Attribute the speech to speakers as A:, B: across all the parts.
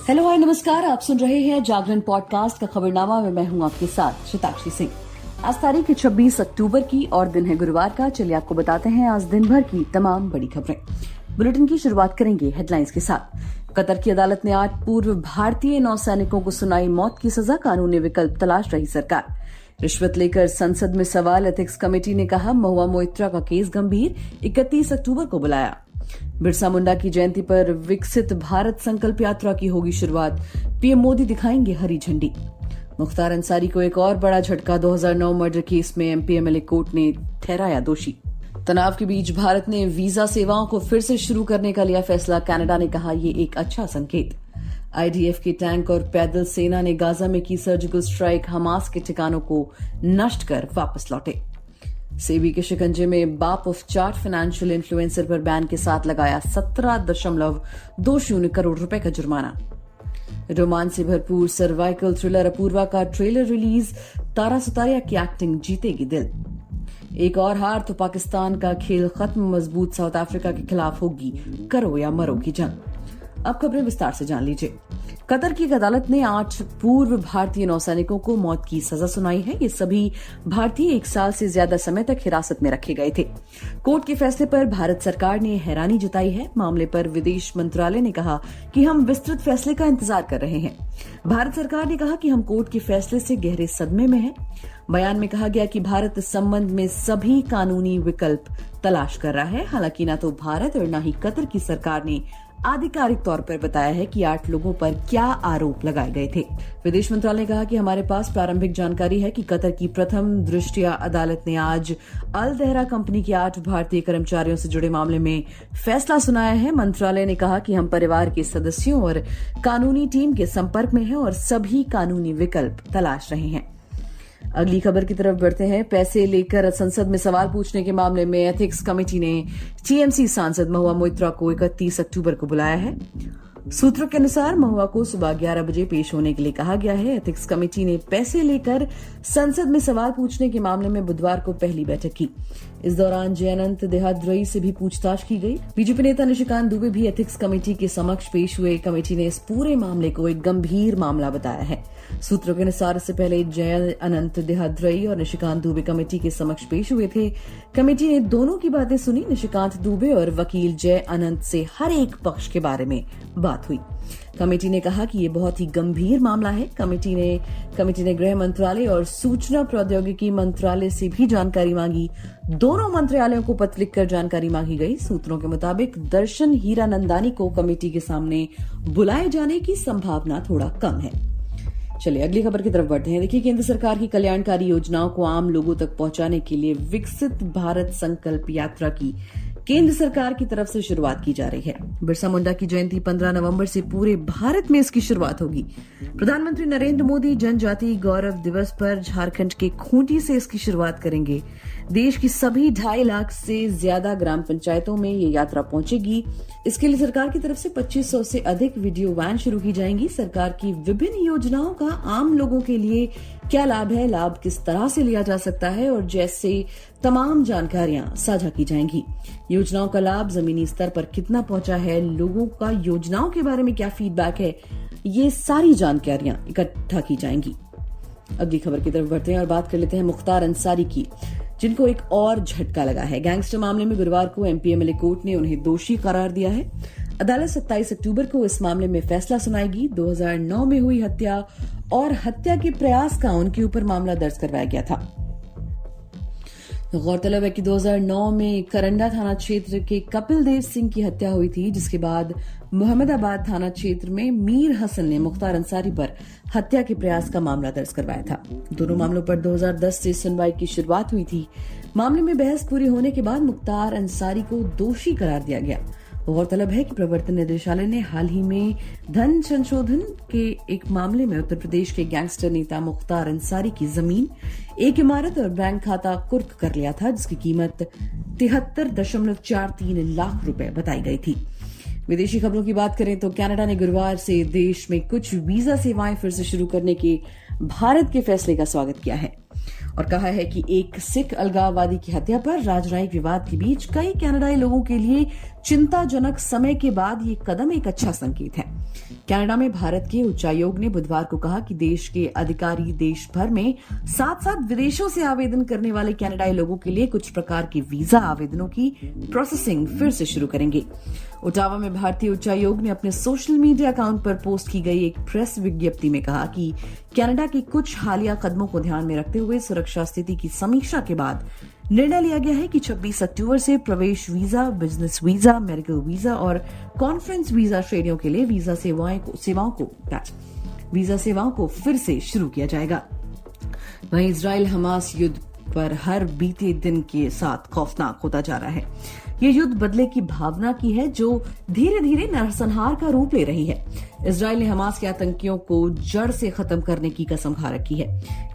A: Hello hi नमस्कार, आप सुन रहे हैं जागरण पॉडकास्ट का खबरनामा में मैं हूं आपके साथ शताक्षी सिंह। आज तारीख 26 अक्टूबर की और दिन है गुरुवार का। चलिए आपको बताते हैं आज दिन भर की तमाम बड़ी खबरें। बुलेटिन की शुरुआत करेंगे हेडलाइंस के साथ। कतर की अदालत ने 8 पूर्व भारतीय नौसैनिकों को सुनाई मौत की सजा, कानूनी विकल्प तलाश रही सरकार। रिश्वत लेकर संसद में सवाल, एथिक्स कमेटी ने कहा महुआ मोइत्रा का केस गंभीर, 31 अक्टूबर को बुलाया। बिरसा मुंडा की जयंती पर विकसित भारत संकल्प यात्रा की होगी शुरुआत, पीएम मोदी दिखाएंगे हरी झंडी। मुख्तार अंसारी को एक और बड़ा झटका, 2009 मर्डर केस में एमपीएमएलए कोर्ट ने ठहराया दोषी। तनाव के बीच भारत ने वीजा सेवाओं को फिर से शुरू करने का लिया फैसला, कनाडा ने कहा ये एक अच्छा संकेत। आईडीएफ के टैंक और पैदल सेना ने गाजा में की सर्जिकल स्ट्राइक, हमास के ठिकानों को नष्ट कर वापस लौटे। सेबी के शिकंजे में बाप ऑफ चार्ट फाइनेंशियल इन्फ्लुएंसर पर बैन के साथ लगाया 17.20 करोड़ रुपए का जुर्माना। रोमांच से भरपूर सर्वाइकल थ्रिलर अपूर्वा का ट्रेलर रिलीज, तारा सुतारिया की एक्टिंग जीतेगी दिल। एक और हार तो पाकिस्तान का खेल खत्म, मजबूत साउथ अफ्रीका के खिलाफ होगी करो या मरो की जंग। अब खबरें विस्तार से जान लीजिए। कतर की एक अदालत ने 8 पूर्व भारतीय नौसैनिकों को मौत की सजा सुनाई है। ये सभी भारतीय 1 साल से ज्यादा समय तक हिरासत में रखे गए थे। कोर्ट के फैसले पर भारत सरकार ने हैरानी जताई है। मामले पर विदेश मंत्रालय ने कहा कि हम विस्तृत फैसले का इंतजार कर रहे हैं। भारत सरकार ने कहा कि हम कोर्ट के फैसले से गहरे सदमे में हैं। बयान में कहा गया कि भारत इस संबंध में सभी कानूनी विकल्प तलाश कर रहा है। हालांकि न तो भारत और न ही कतर की सरकार ने आधिकारिक तौर पर बताया है कि 8 लोगों पर क्या आरोप लगाए गए थे। विदेश मंत्रालय ने कहा कि हमारे पास प्रारंभिक जानकारी है कि कतर की प्रथम दृष्टया अदालत ने आज अल दहरा कंपनी के 8 भारतीय कर्मचारियों से जुड़े मामले में फैसला सुनाया है। मंत्रालय ने कहा कि हम परिवार के सदस्यों और कानूनी टीम के संपर्क में हैं और सभी कानूनी विकल्प तलाश रहे हैं। अगली खबर की तरफ बढ़ते हैं। पैसे लेकर संसद में सवाल पूछने के मामले में एथिक्स कमेटी ने टीएमसी सांसद महुआ मोइत्रा को 31 अक्टूबर को बुलाया है। सूत्रों के अनुसार महुआ को सुबह 11 बजे पेश होने के लिए कहा गया है। एथिक्स कमेटी ने पैसे लेकर संसद में सवाल पूछने के मामले में बुधवार को पहली बैठक की। इस दौरान जय अनंत देहाद्रई से भी पूछताछ की गई। बीजेपी नेता निशिकांत दुबे भी एथिक्स कमेटी के समक्ष पेश हुए। कमेटी ने इस पूरे मामले को एक गंभीर मामला बताया है। सूत्रों के अनुसार इससे पहले जय अनंत देहाद्रई और निशिकांत दुबे कमेटी के समक्ष पेश हुए थे। कमेटी ने दोनों की बातें सुनी। निशिकांत दुबे और वकील जय अनंत से हर एक पक्ष के बारे में बात हुई। कमेटी ने कहा कि ये बहुत ही गंभीर मामला है। कमेटी ने गृह मंत्रालय और सूचना प्रौद्योगिकी मंत्रालय से भी जानकारी मांगी। दोनों मंत्रालयों को पत्र लिखकर जानकारी मांगी गई। सूत्रों के मुताबिक दर्शन हीरानंदानी को कमेटी के सामने बुलाए जाने की संभावना थोड़ा कम है। चलिए अगली खबर की तरफ बढ़ते हैं। देखिए, केंद्र सरकार की कल्याणकारी योजनाओं को आम लोगों तक पहुंचाने के लिए विकसित भारत संकल्प यात्रा की केंद्र सरकार की तरफ से शुरुआत की जा रही है। बिरसा मुंडा की जयंती 15 नवंबर से पूरे भारत में इसकी शुरुआत होगी। प्रधानमंत्री नरेंद्र मोदी जनजातीय गौरव दिवस पर झारखंड के खूंटी से इसकी शुरुआत करेंगे। देश की सभी 2.5 लाख से ज्यादा ग्राम पंचायतों में ये यात्रा पहुंचेगी। इसके लिए सरकार की तरफ से 2500 से अधिक वीडियो वैन शुरू की जाएंगी। सरकार की विभिन्न योजनाओं का आम लोगों के लिए क्या लाभ है, लाभ किस तरह से लिया जा सकता है और जैसे तमाम जानकारियां साझा की जाएंगी। योजनाओं का लाभ जमीनी स्तर पर कितना पहुंचा है, लोगों का योजनाओं के बारे में क्या फीडबैक है, ये सारी जानकारियां इकट्ठा की जाएंगी। अगली खबर की तरफ बढ़ते हैं और बात कर लेते हैं मुख्तार अंसारी की, जिनको एक और झटका लगा है। गैंगस्टर मामले में गुरुवार को एमपीएमएलए कोर्ट ने उन्हें दोषी करार दिया है। अदालत 27 अक्टूबर को इस मामले में फैसला सुनाएगी। 2009 में हुई हत्या और हत्या के प्रयास का उनके ऊपर मामला दर्ज करवाया गया था। गौरतलब है कि 2009 में करंडा थाना क्षेत्र के कपिल देव सिंह की हत्या हुई थी, जिसके बाद मोहम्मदाबाद थाना क्षेत्र में मीर हसन ने मुख्तार अंसारी पर हत्या के प्रयास का मामला दर्ज करवाया था। दोनों मामलों पर 2010 से सुनवाई की शुरुआत हुई थी। मामले में बहस पूरी होने के बाद मुख्तार अंसारी को दोषी करार दिया गया। गौरतलब है कि प्रवर्तन निदेशालय ने हाल ही में धन संशोधन के एक मामले में उत्तर प्रदेश के गैंगस्टर नेता मुख्तार अंसारी की जमीन, एक इमारत और बैंक खाता कुर्क कर लिया था, जिसकी कीमत 73.43 लाख रुपए बताई गई थी। विदेशी खबरों की बात करें तो कनाडा ने गुरुवार से देश में कुछ वीजा सेवाएं फिर से शुरू करने के भारत के फैसले का स्वागत किया है। और कहा है कि एक सिख अलगाववादी की हत्या पर राजनयिक विवाद के बीच कई कनाडाई लोगों के लिए चिंताजनक समय के बाद ये कदम एक अच्छा संकेत है। कनाडा में भारत के उच्चायोग ने बुधवार को कहा कि देश के अधिकारी देश भर में साथ साथ विदेशों से आवेदन करने वाले कनाडाई लोगों के लिए कुछ प्रकार के वीजा आवेदनों की प्रोसेसिंग फिर से शुरू करेंगे। ओटावा में भारतीय उच्चायोग ने अपने सोशल मीडिया अकाउंट पर पोस्ट की गई एक प्रेस विज्ञप्ति में कहा कि कनाडा के कुछ हालिया कदमों को ध्यान में रखते हुए सुरक्षा स्थिति की समीक्षा के बाद निर्णय लिया गया है कि 26 अक्टूबर से प्रवेश visa, business visa, medical visa और कॉन्फ्रेंस वीजा श्रेणियों के लिए वीजा सेवाओं को फिर से शुरू किया जाएगा। वहीं इजराइल हमास युद्ध पर हर बीते दिन के साथ खौफनाक होता जा रहा है। ये युद्ध बदले की भावना की है जो धीरे धीरे नरसंहार का रूप ले रही है। इजराइल ने हमास के आतंकियों को जड़ से खत्म करने की कसम खा रखी है।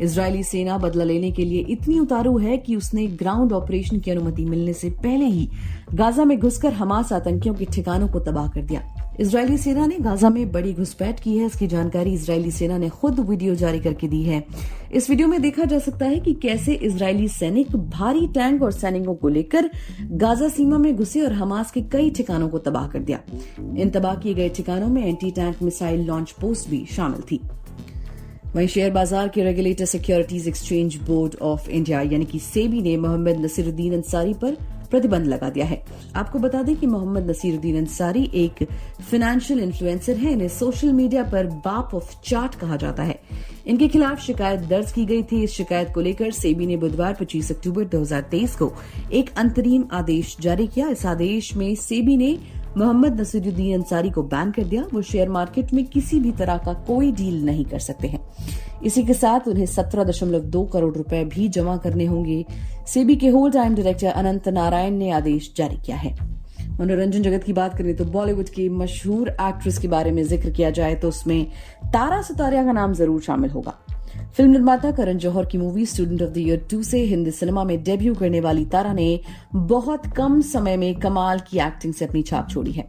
A: इजरायली सेना बदला लेने के लिए इतनी उतारू है कि उसने ग्राउंड ऑपरेशन की अनुमति मिलने से पहले ही गाजा में घुसकर हमास आतंकियों के ठिकानों को तबाह कर दिया। इजरायली सेना ने गाजा में बड़ी घुसपैठ की है। इसकी जानकारी इजरायली सेना ने खुद वीडियो जारी करके दी है। इस वीडियो में देखा जा सकता है कि कैसे इजरायली सैनिक भारी टैंक और सैनिकों को लेकर गाजा सीमा में घुसे और हमास के कई ठिकानों को तबाह कर दिया। इन तबाह किए गए ठिकानों में anti tank missile launch post भी शामिल थी। वहीं शेयर बाजार के regulator securities exchange board of India यानी कि सेबी ने मोहम्मद नसीरुद्दीन अंसारी पर प्रतिबंध लगा दिया है। आपको बता दें कि मोहम्मद नसीरुद्दीन अंसारी एक फाइनेंशियल इन्फ्लुएंसर है। इन्हें सोशल मीडिया पर बाप ऑफ चाट कहा जाता है। इनके खिलाफ शिकायत दर्ज की गई थी। इस शिकायत को लेकर सेबी ने बुधवार 25 अक्टूबर 2023 को एक अंतरिम आदेश जारी किया। इस आदेश में सेबी ने मोहम्मद नसीरुद्दीन अंसारी को बैन कर दिया। वो शेयर मार्केट में किसी भी तरह का कोई डील नहीं कर सकते हैं। इसी के साथ उन्हें 17.2 करोड़ रुपए भी जमा करने होंगे। सेबी के होल टाइम डायरेक्टर अनंत नारायण ने आदेश जारी किया है। मनोरंजन जगत की बात करें तो बॉलीवुड की मशहूर एक्ट्रेस के बारे में जिक्र किया जाए तो उसमें तारा सुतारिया का नाम जरूर शामिल होगा। फिल्म निर्माता करण जौहर की movie student of the year 2 से हिंदी सिनेमा में डेब्यू करने वाली तारा ने बहुत कम समय में कमाल की एक्टिंग से अपनी छाप छोड़ी है।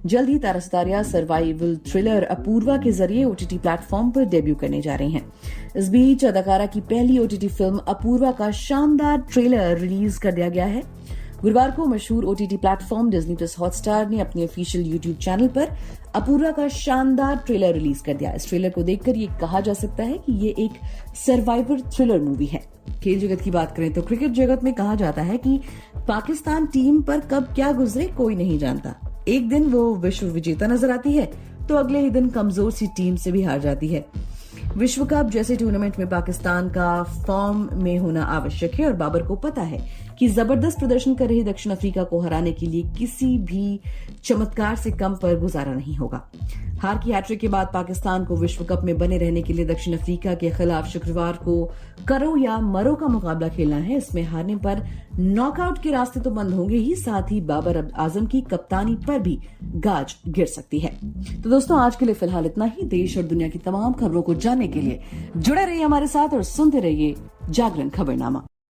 A: जल्द ही तारा सुतारिया सर्वाइवल थ्रिलर अपूर्वा के जरिए ओटीटी प्लेटफॉर्म पर डेब्यू करने जा रही हैं। इस बीच अदाकारा की पहली ओटीटी फिल्म अपूर्वा का शानदार ट्रेलर रिलीज कर दिया गया है। गुरुवार को मशहूर OTT platform Disney plus Hotstar ने अपने ऑफिशियल यूट्यूब चैनल पर अपूर्वा का शानदार ट्रेलर रिलीज कर दिया। इस ट्रेलर को देखकर ये कहा जा सकता है कि ये एक सर्वाइवर थ्रिलर मूवी है। खेल जगत की बात करें तो क्रिकेट जगत में कहा जाता है कि पाकिस्तान टीम पर कब क्या गुजरे कोई नहीं जानता। एक दिन वो विश्व विजेता नजर आती है तो अगले ही दिन कमजोर सी टीम से भी हार जाती है। विश्व कप जैसे टूर्नामेंट में पाकिस्तान का फॉर्म में होना आवश्यक है और बाबर को पता है कि जबरदस्त प्रदर्शन कर रही दक्षिण अफ्रीका को हराने के लिए किसी भी चमत्कार से कम पर गुजारा नहीं होगा। हार की हैट्रिक के बाद पाकिस्तान को विश्व कप में बने रहने के लिए दक्षिण अफ्रीका के खिलाफ शुक्रवार को करो या मरो का मुकाबला खेलना है। इसमें हारने पर नॉकआउट के रास्ते तो बंद होंगे ही, साथ ही बाबर आजम की कप्तानी पर भी गाज गिर सकती है। तो दोस्तों आज के लिए फिलहाल इतना ही। देश और दुनिया की तमाम खबरों को जानने के लिए जुड़े रहिए हमारे साथ और सुनते रहिए जागरण खबरनामा।